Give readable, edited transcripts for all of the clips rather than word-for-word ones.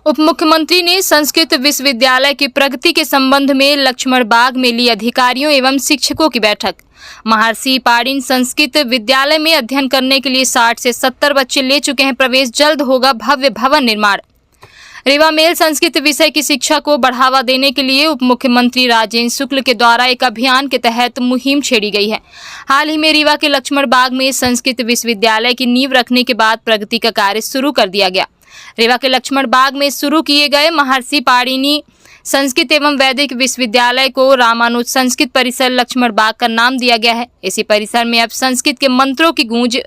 उप मुख्यमंत्री ने संस्कृत विश्वविद्यालय की प्रगति के संबंध में लक्ष्मण बाग में ली अधिकारियों एवं शिक्षकों की बैठक। महर्षि पाणिनि संस्कृत विद्यालय में अध्ययन करने के लिए 60 से 70 बच्चे ले चुके हैं प्रवेश। जल्द होगा भव्य भवन निर्माण। रीवा मेल संस्कृत विषय की शिक्षा को बढ़ावा देने के लिए उप मुख्यमंत्री राजेंद्र शुक्ल के द्वारा एक अभियान के तहत मुहिम छेड़ी गई है। हाल ही में रीवा के लक्ष्मण बाग में संस्कृत विश्वविद्यालय की नींव रखने के बाद प्रगति का कार्य शुरू कर दिया गया। रीवा के लक्ष्मण बाग में शुरू किए गए महर्षि पाणिनि संस्कृत एवं वैदिक विश्वविद्यालय को रामानुज संस्कृत परिसर लक्ष्मण बाग का नाम दिया गया है। इसी परिसर में अब संस्कृत के मंत्रों की गूंज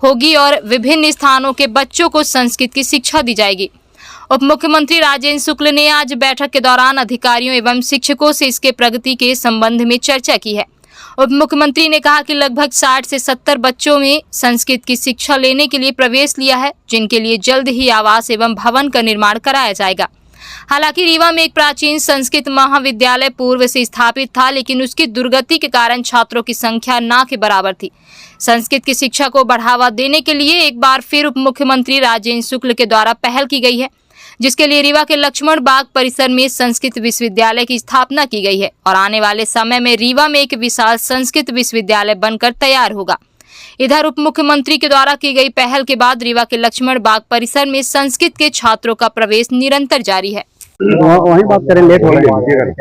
होगी और विभिन्न स्थानों के बच्चों को संस्कृत की शिक्षा दी जाएगी। उप मुख्यमंत्री राजेंद्र शुक्ल ने आज बैठक के दौरान अधिकारियों एवं शिक्षकों से इसके प्रगति के संबंध में चर्चा की है। उप मुख्यमंत्री ने कहा कि लगभग 60 से 70 बच्चों में संस्कृत की शिक्षा लेने के लिए प्रवेश लिया है, जिनके लिए जल्द ही आवास एवं भवन का निर्माण कराया जाएगा। हालांकि रीवा में एक प्राचीन संस्कृत महाविद्यालय पूर्व से स्थापित था, लेकिन उसकी दुर्गति के कारण छात्रों की संख्या ना के बराबर थी। संस्कृत की शिक्षा को बढ़ावा देने के लिए एक बार फिर उप मुख्यमंत्री राजेंद्र शुक्ल के द्वारा पहल की गई है, जिसके लिए रीवा के लक्ष्मण बाग परिसर में संस्कृत विश्वविद्यालय की स्थापना की गई है और आने वाले समय में रीवा में एक विशाल संस्कृत विश्वविद्यालय बनकर तैयार होगा। इधर उप मुख्यमंत्री के द्वारा की गई पहल के बाद रीवा के लक्ष्मण बाग परिसर में संस्कृत के छात्रों का प्रवेश निरंतर जारी है। वहीं बात करें, लेट हो रही है।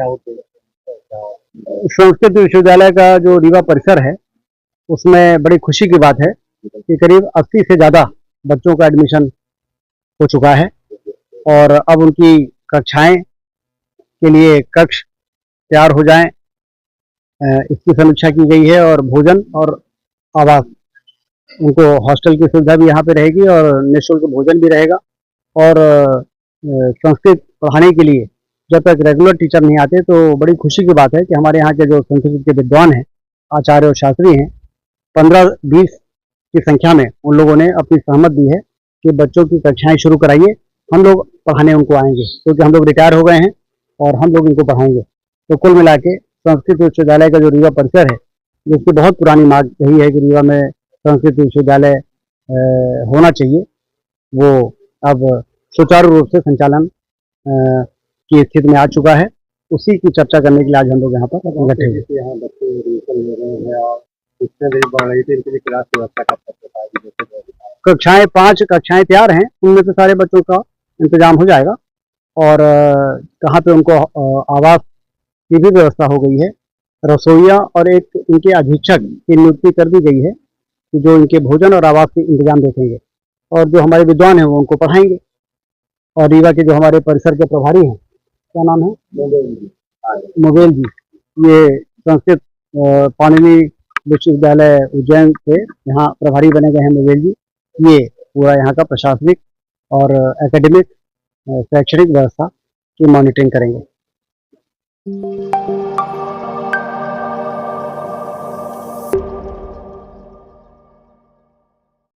संस्कृत विश्वविद्यालय का जो रीवा परिसर है उसमें बड़ी खुशी की बात है कि करीब 80 से ज्यादा बच्चों का एडमिशन हो चुका है और अब उनकी कक्षाएं के लिए कक्ष तैयार हो जाएं, इसकी समीक्षा की गई है और भोजन और आवास, उनको हॉस्टल की सुविधा भी यहाँ पे रहेगी और निःशुल्क भोजन भी रहेगा। और संस्कृत पढ़ाने के लिए जब तक रेगुलर टीचर नहीं आते तो बड़ी खुशी की बात है कि हमारे यहाँ के जो संस्कृत के विद्वान हैं, आचार्य और शास्त्री हैं, 15-20 की संख्या में उन लोगों ने अपनी सहमत दी है कि बच्चों की कक्षाएं शुरू कराइए, हम लोग पढ़ाने उनको आएंगे, क्योंकि हम लोग रिटायर हो गए हैं और हम लोग इनको पढ़ाएंगे। तो कुल मिला के संस्कृत विश्वविद्यालय का जो रीवा परिसर है, जिसकी बहुत पुरानी मांग यही है कि रीवा में संस्कृत विश्वविद्यालय होना चाहिए, वो अब सुचारू रूप से संचालन की स्थिति में आ चुका है। उसी की चर्चा करने के लिए आज हम लोग यहाँ पर इकट्ठे हुए। यहाँ बच्चे एडमिशन ले रहे हैं और इसमें भी बढ़ रही थी, इनके लिए क्लास व्यवस्था का कक्षाएं 5 कक्षाएं तैयार हैं, उनमें से सारे बच्चों का इंतजाम हो जाएगा और कहाँ पे उनको आवास की भी व्यवस्था हो गई है। रसोईया और एक इनके अधीक्षक की नियुक्ति कर दी गई है कि जो इनके भोजन और आवास के इंतजाम देखेंगे और जो हमारे विद्वान हैं वो उनको पढ़ाएंगे। और रीवा के जो हमारे परिसर के प्रभारी हैं, क्या नाम है, मोगेल जी, ये संस्कृत पाणिनि विश्वविद्यालय उज्जैन से यहाँ प्रभारी बने गए हैं मोगेल जी। ये पूरा यहाँ का प्रशासनिक और एकेडमिक शैक्षणिक व्यवस्था की मॉनिटरिंग करेंगे।